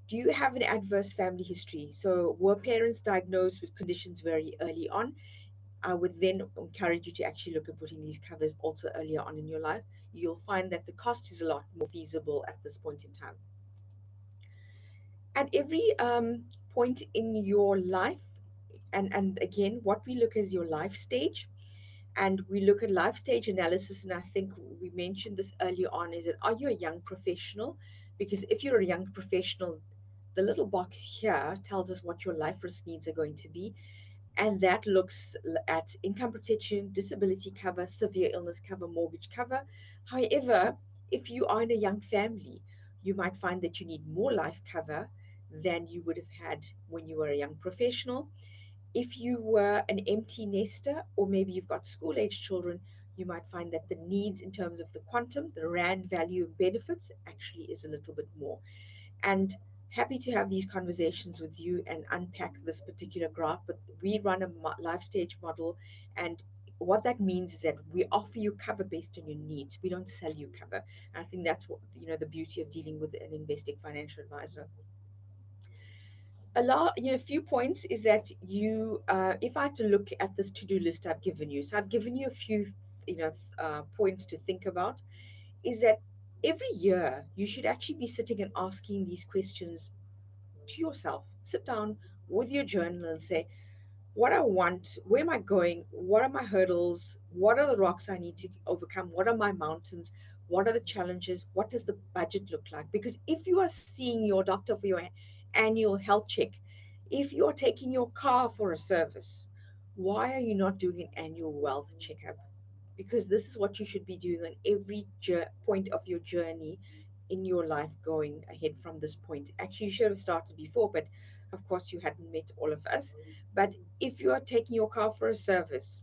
Do you have an adverse family history? So were parents diagnosed with conditions very early on? I would then encourage you to actually look at putting these covers also earlier on in your life. You'll find that the cost is a lot more feasible at this point in time. At every point in your life, and again, what we look as your life stage, and we look at life stage analysis, and I think we mentioned this earlier on, is that are you a young professional? Because if you're a young professional, the little box here tells us what your life risk needs are going to be, and that looks at income protection, disability cover, severe illness cover, mortgage cover. However, if you are in a young family, you might find that you need more life cover than you would have had when you were a young professional. If you were an empty nester, or maybe you've got school age children, you might find that the needs in terms of the quantum, the rand value of benefits actually is a little bit more. And Happy to have these conversations with you and unpack this particular graph. But we run a life stage model, and what that means is that we offer you cover based on your needs. We don't sell you cover. And I think that's what, the beauty of dealing with an investing financial advisor. A few points is that if I had to look at this to-do list I've given you, so I've given you a few points to think about, is that every year you should actually be sitting and asking these questions to yourself. Sit down with your journal and say, what I want, where am I going, what are my hurdles, what are the rocks I need to overcome, what are my mountains, what are the challenges, what does the budget look like? Because if you are seeing your doctor for your annual health check, if you are taking your car for a service, why are you not doing an annual wealth checkup? Because this is what you should be doing on every point of your journey in your life going ahead from this point. Actually, you should have started before, but of course, you hadn't met all of us. But if you are taking your car for a service,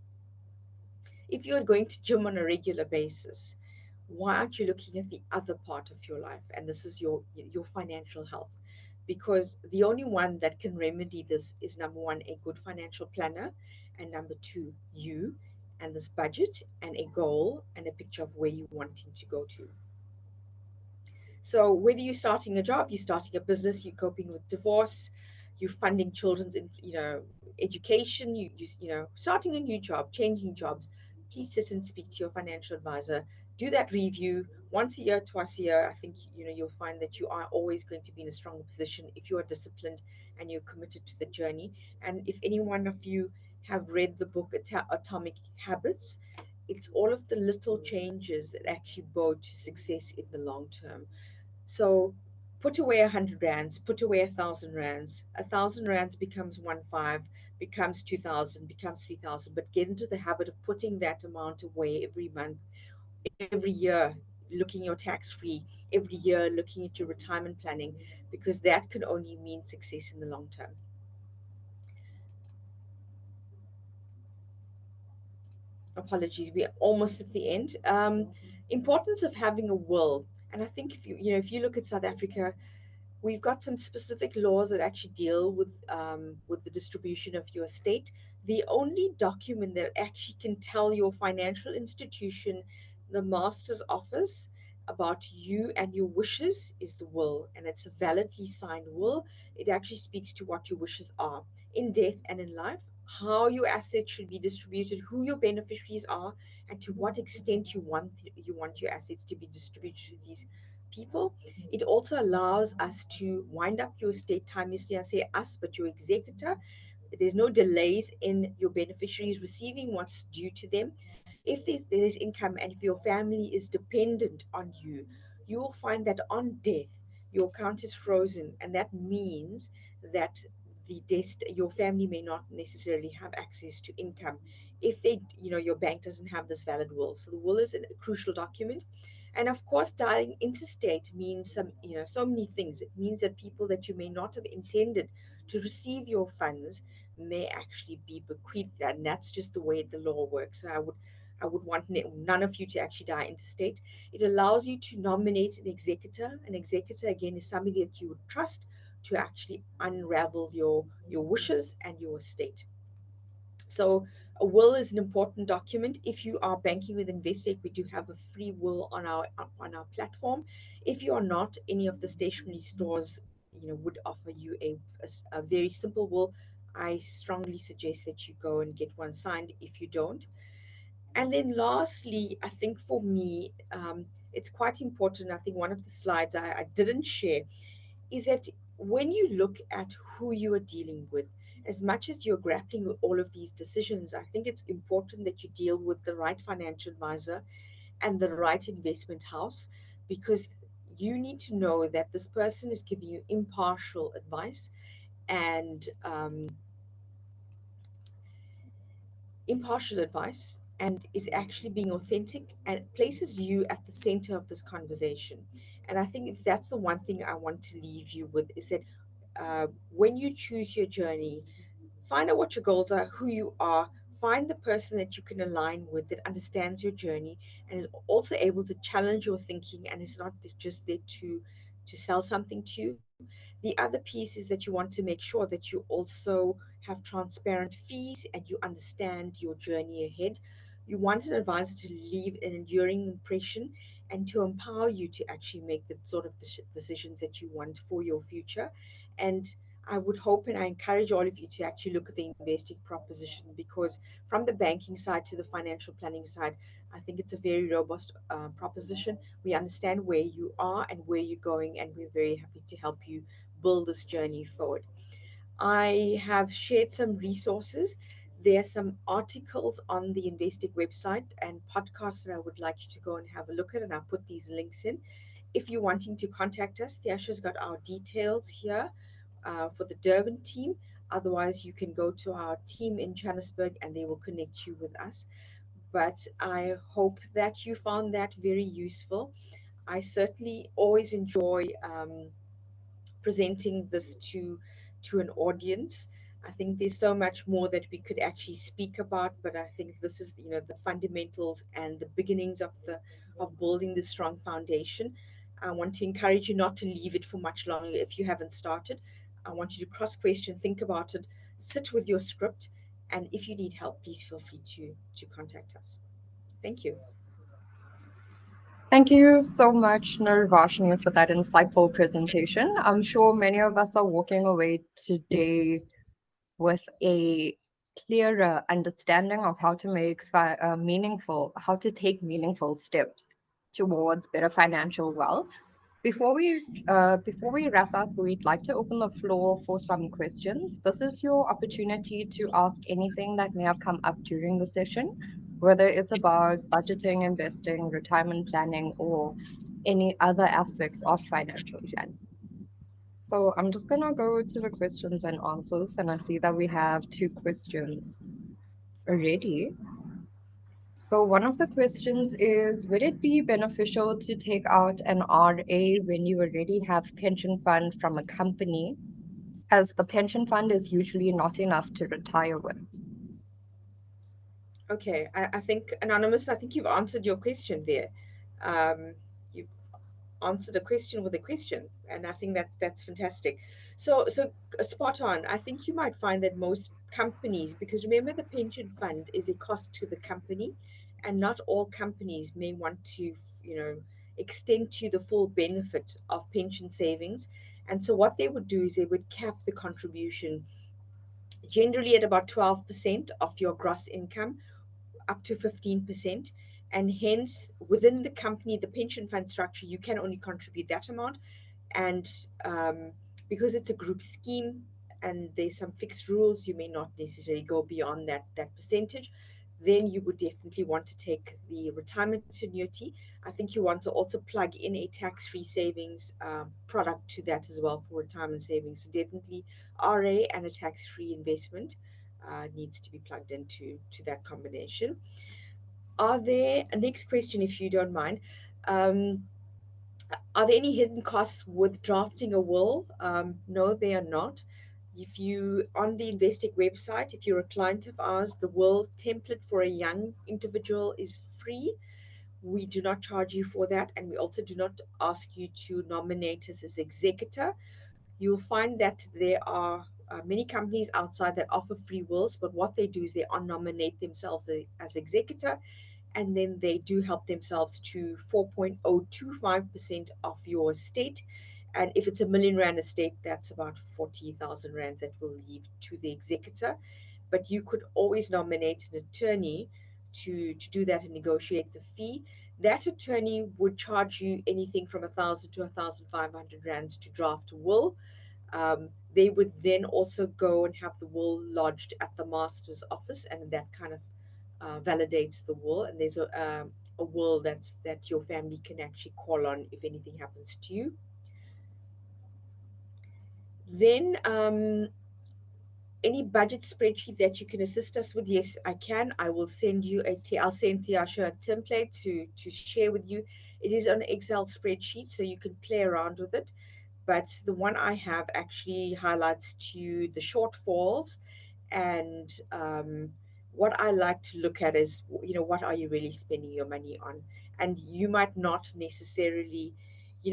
if you are going to gym on a regular basis, why aren't you looking at the other part of your life? And this is your financial health. Because the only one that can remedy this is, number one, a good financial planner, and number two, you and this budget and a goal and a picture of where you wanting to go to. So whether you're starting a job, you're starting a business, you're coping with divorce, you're funding children's education, starting a new job, changing jobs, please sit and speak to your financial advisor. Do that review once a year, twice a year. I think you'll find that you are always going to be in a stronger position if you are disciplined and you're committed to the journey. And if any one of you have read the book Atomic Habits, it's all of the little changes that actually bode to success in the long term. So put away 100 rands, put away 1,000 rands. 1,000 rands becomes 1.5, becomes 2,000, becomes 3,000. But get into the habit of putting that amount away every month, every year, looking your tax free, every year looking at your retirement planning, because that can only mean success in the long term. Apologies, we're almost at the end. Importance of having a will, and I think if you look at South Africa, we've got some specific laws that actually deal with the distribution of your estate. The only document that actually can tell your financial institution, the master's office, about you and your wishes is the will, and it's a validly signed will. It actually speaks to what your wishes are in death and in life, how your assets should be distributed, who your beneficiaries are, and to what extent you want your assets to be distributed to these people. It also allows us to wind up your estate timelessly. I say us, but your executor. There's no delays in your beneficiaries receiving what's due to them. If there's income and if your family is dependent on you, you will find that on death, your account is frozen. And that means that your family may not necessarily have access to income if your bank doesn't have this valid will. So the will is a crucial document. And of course, dying interstate means so many things. It means that people that you may not have intended to receive your funds may actually be bequeathed, and that's just the way the law works. So I would want none of you to actually die interstate. It allows you to nominate an executor. An executor, again, is somebody that you would trust to actually unravel your wishes and your estate. So a will is an important document. If you are banking with Investec, we do have a free will on our platform. If you are not, any of the stationery stores would offer you a very simple will. I strongly suggest that you go and get one signed if you don't. And then lastly, I think for me, it's quite important. I think one of the slides I didn't share is that when you look at who you are dealing with, as much as you're grappling with all of these decisions, I think it's important that you deal with the right financial advisor and the right investment house, because you need to know that this person is giving you and impartial advice and is actually being authentic and places you at the center of this conversation. And I think if that's the one thing I want to leave you with, is that when you choose your journey, find out what your goals are, who you are, find the person that you can align with that understands your journey and is also able to challenge your thinking and is not just there to sell something to you. The other piece is that you want to make sure that you also have transparent fees and you understand your journey ahead. You want an advisor to leave an enduring impression and to empower you to actually make the sort of decisions that you want for your future. And I would hope and I encourage all of you to actually look at the investing proposition, because from the banking side to the financial planning side, I think it's a very robust proposition. We understand where you are and where you're going, and we're very happy to help you build this journey forward. I have shared some resources. There are some articles on the Investec website and podcasts that I would like you to go and have a look at, and I'll put these links in. If you're wanting to contact us, Thiasha's got our details here for the Durban team. Otherwise, you can go to our team in Johannesburg and they will connect you with us. But I hope that you found that very useful. I certainly always enjoy presenting this to an audience. I think there's so much more that we could actually speak about, but I think this is, the fundamentals and the beginnings of building this strong foundation. I want to encourage you not to leave it for much longer if you haven't started. I want you to cross question, think about it, sit with your script, and if you need help, please feel free to contact us. Thank you. Thank you so much, Nirvashni, for that insightful presentation. I'm sure many of us are walking away today with a clearer understanding of how to make how to take meaningful steps towards better financial wealth. Before we wrap up, we'd like to open the floor for some questions. This is your opportunity to ask anything that may have come up during the session, whether it's about budgeting, investing, retirement planning, or any other aspects of financial planning. So I'm just gonna go to the questions and answers, and I see that we have two questions already. So one of the questions is, would it be beneficial to take out an RA when you already have pension fund from a company, as the pension fund is usually not enough to retire with? Okay, I think, Anonymous, I think you've answered your question there. You've answered a question with a question, and I think that's fantastic. So spot on. I think you might find that most companies, because remember the pension fund is a cost to the company, and not all companies may want to, extend to the full benefit of pension savings. And so what they would do is they would cap the contribution generally at about 12% of your gross income, up to 15%. And hence, within the company, the pension fund structure, you can only contribute that amount. And because it's a group scheme and there's some fixed rules, you may not necessarily go beyond that percentage. Then you would definitely want to take the retirement annuity. I think you want to also plug in a tax-free savings product to that as well for retirement savings. So definitely RA and a tax-free investment needs to be plugged into that combination. Are there, next question, if you don't mind, are there any hidden costs with drafting a will? No, they are not. If you, on the Investec website, if you're a client of ours, the will template for a young individual is free. We do not charge you for that, and we also do not ask you to nominate us as executor. You'll find that there are many companies outside that offer free wills, but what they do is they nominate themselves as executor, and then they do help themselves to 4.025% of your estate. And if it's R1 million estate, that's about 40,000 rands that will leave to the executor. But you could always nominate an attorney to do that and negotiate the fee. That attorney would charge you anything from 1,000 to 1,500 rands to draft a will. They would then also go and have the will lodged at the master's office, and that kind of validates the will. And there's a will that your family can actually call on if anything happens to you. Then any budget spreadsheet that you can assist us with? Yes, I can. I will send you I'll send Tiasha a template to share with you. It is an Excel spreadsheet, so you can play around with it. But the one I have actually highlights to you the shortfalls, and what I like to look at is, what are you really spending your money on? And you might not necessarily,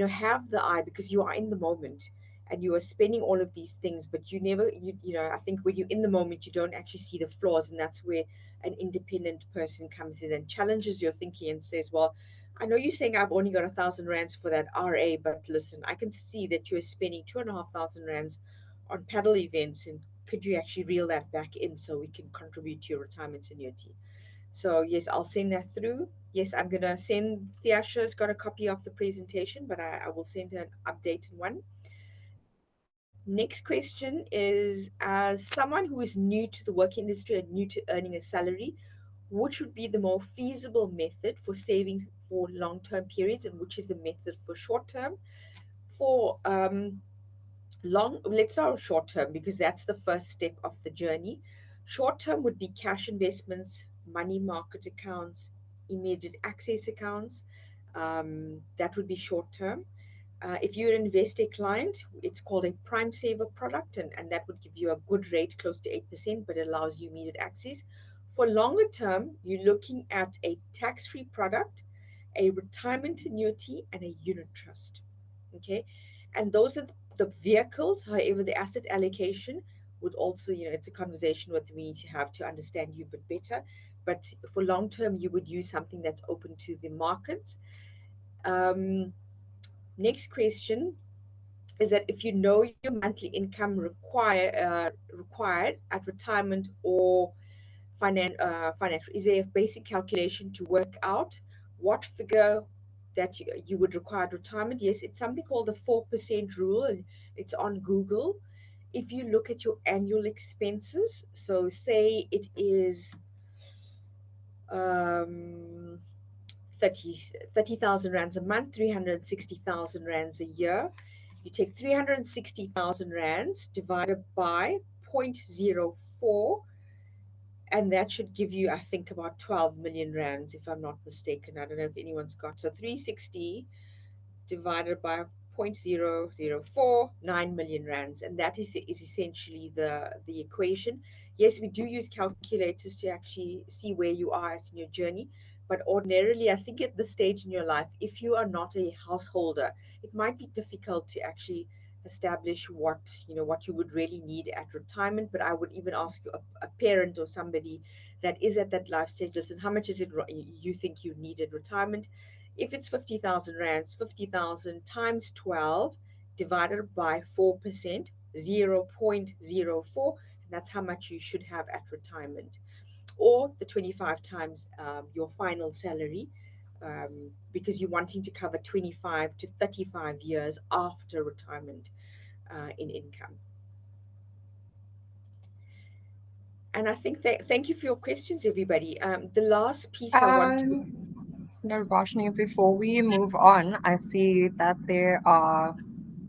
have the eye, because you are in the moment. and you are spending all of these things, but you never, you know, I think when you're in the moment, you don't actually see the flaws. And that's where an independent person comes in and challenges your thinking and says, well, I know you're saying I've only got 1,000 rands for that RA, but listen, I can see that you're spending 2,500 rands on paddle events, and could you actually reel that back in so we can contribute to your retirement annuity? So yes, I'll send that through. Yes, I'm gonna send, Theasha's got a copy of the presentation, but I will send her an updated one. Next question is, as someone who is new to the work industry and new to earning a salary, which would be the more feasible method for savings for long-term periods, and which is the method for short-term? For long, let's start with short term because that's the first step of the journey. Short term would be cash investments, money market accounts, immediate access accounts. That would be short term. If you're an Investec client, it's called a Prime Saver product, and that would give you a good rate, close to 8%, but it allows you immediate access. For longer term, you're looking at a tax free product, a retirement annuity, and a unit trust. Okay. And those are the vehicles. However, the asset allocation would also, you know, it's a conversation that we need to have to understand you a bit better. But for long term, you would use something that's open to the markets. Um, Next question is that if you know your monthly income required at retirement or financial, is there a basic calculation to work out what figure that you would require at retirement? Yes, it's something called the 4% rule, and it's on Google. If you look at your annual expenses, so say it is um, 30,000 rands a month, 360,000 rands a year. You take 360,000 rands divided by 0.04, and that should give you, I think, about 12 million rands, if I'm not mistaken. I don't know if anyone's got. So 360 divided by 0.004, 9 million rands, and that is essentially the equation. Yes, we do use calculators to actually see where you are at in your journey, but ordinarily, I think at this stage in your life, if you are not a householder, it might be difficult to actually establish what you would really need at retirement. But I would even ask a parent or somebody that is at that life stage, listen, how much is it you think you need at retirement? If it's 50,000 rands, 50,000 times 12 divided by 4%, 0.04, and that's how much you should have at retirement. Or the 25 times your final salary, because you're wanting to cover 25 to 35 years after retirement in income. And I think that, thank you for your questions, everybody. The last piece I want to, No, Roshni, before we move on, I see that there are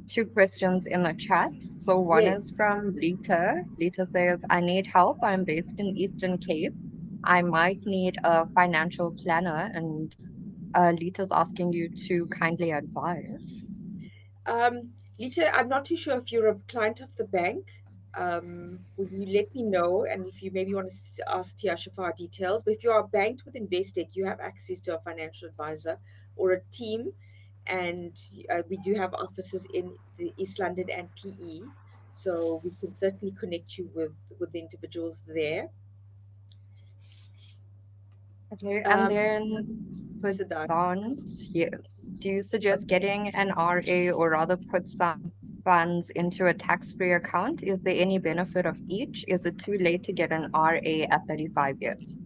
two questions in the chat. So one yes. is from Lita. Lita says, I need help. I'm based in Eastern Cape. I might need a financial planner, and Lita's asking you to kindly advise. Lisa, I'm not too sure if you're a client of the bank. Would you let me know? And if you maybe want to ask Tiasha for our details, but if you are banked with Investec, you have access to a financial advisor or a team. And we do have offices in the East London and PE. So we can certainly connect you with the individuals there. Okay, and Um, then Siddharth. Siddhant, yes. Do you suggest getting an RA or rather put some funds into a tax-free account? Is there any benefit of each? Is it too late to get an RA at 35 years?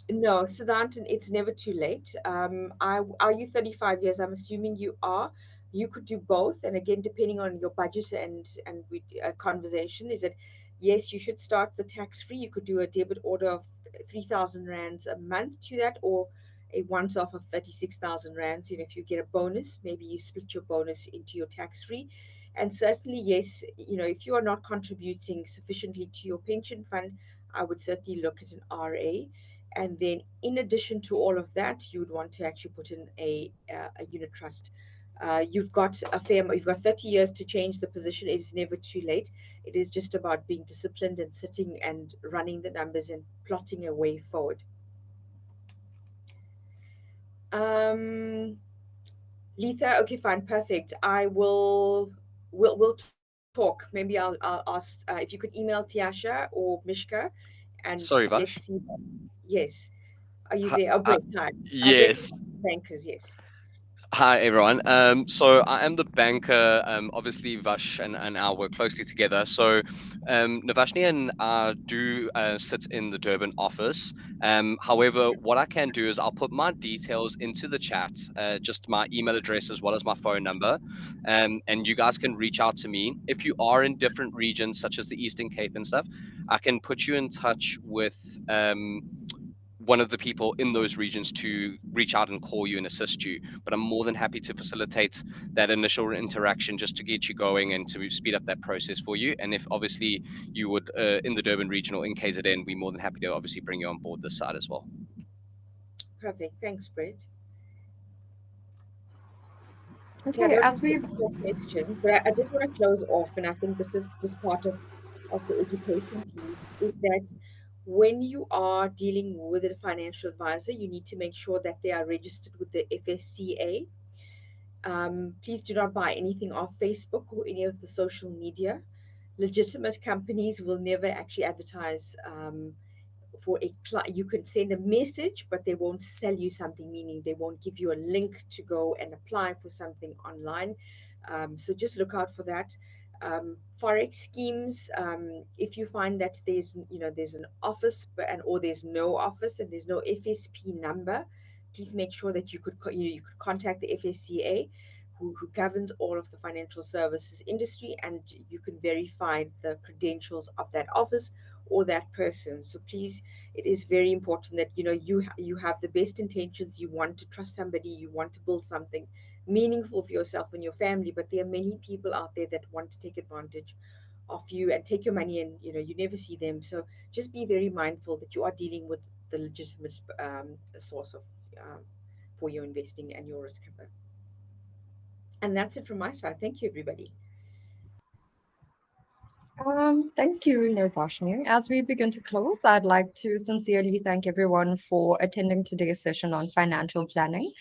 No, Siddhant, it's never too late. Are you 35 years? I'm assuming you are. You could do both. And again, depending on your budget and we a conversation, is that yes, you should start the tax free. You could do a debit order of 3,000 rands a month to that, or a once off of 36,000 rands. You know, if you get a bonus, maybe you split your bonus into your tax free. And certainly, yes, you know, if you are not contributing sufficiently to your pension fund, I would certainly look at an RA. And then in addition to all of that, you would want to actually put in a unit trust. You've got 30 years to change the position. It is never too late. It is just about being disciplined and sitting and running the numbers and plotting a way forward. um Letha, okay, fine, perfect. I will we'll talk. Maybe I'll ask if you could email Tiasha or Mishka, and Sorry, let's Vash. see. Yes, are you Hi, there? Oh, uh, Brett, hi. Brett's yes. bankers. Yes, Hi, everyone. So I am the banker. Obviously, Vash and I work closely together. So, Navashni and I do sit in the Durban office. However, what I can do is I'll put my details into the chat, just my email address as well as my phone number, and you guys can reach out to me. If you are in different regions, such as the Eastern Cape and stuff, I can put you in touch with. One of the people in those regions to reach out and call you and assist you. But I'm more than happy to facilitate that initial interaction just to get you going and to speed up that process for you. And if obviously you would, in the Durban region or in KZN, we're more than happy to obviously bring you on board this side as well. perfect. Thanks, Brett. Okay, I Okay, don't as have any we more questions, but I just want to close off, and I think this is just part of the education piece, is that when you are dealing with a financial advisor, you need to make sure that they are registered with the FSCA. Please do not buy anything off Facebook or any of the social media. Legitimate companies will never actually advertise for a client. You can send a message, but they won't sell you something, meaning they won't give you a link to go and apply for something online. So just look out for that. Forex schemes, if you find that there's an office or there's no office and there's no FSP number, please make sure that you could contact the FSCA, who governs all of the financial services industry, and you can verify the credentials of that office or that person. So please, it is very important that you have the best intentions. You want to trust somebody, you want to build something meaningful for yourself and your family, but there are many people out there that want to take advantage of you and take your money, and you never see them. So just be very mindful that you are dealing with the legitimate source of um, for your investing and your risk cover. And that's it from my side. Thank you, everybody. Thank you, Nirvashni. As we begin to close, I'd like to sincerely thank everyone for attending today's session on financial planning.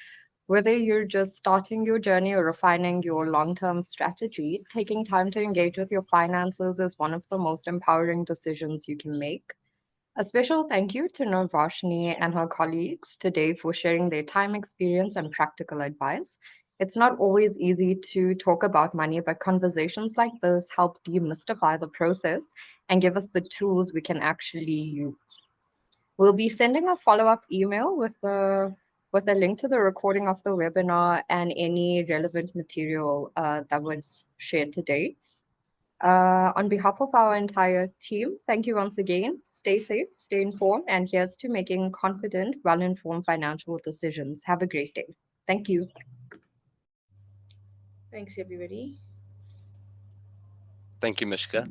Whether you're just starting your journey or refining your long-term strategy, taking time to engage with your finances is one of the most empowering decisions you can make. A special thank you to Nurvashni and her colleagues today for sharing their time, experience, and practical advice. It's not always easy to talk about money, but conversations like this help demystify the process and give us the tools we can actually use. We'll be sending a follow-up email with a link to the recording of the webinar and any relevant material that was shared today. On behalf of our entire team, thank you once again. Stay safe, stay informed, and here's to making confident, well-informed financial decisions. Have a great day. Thank you. Thanks, everybody. Thank you, Mishka.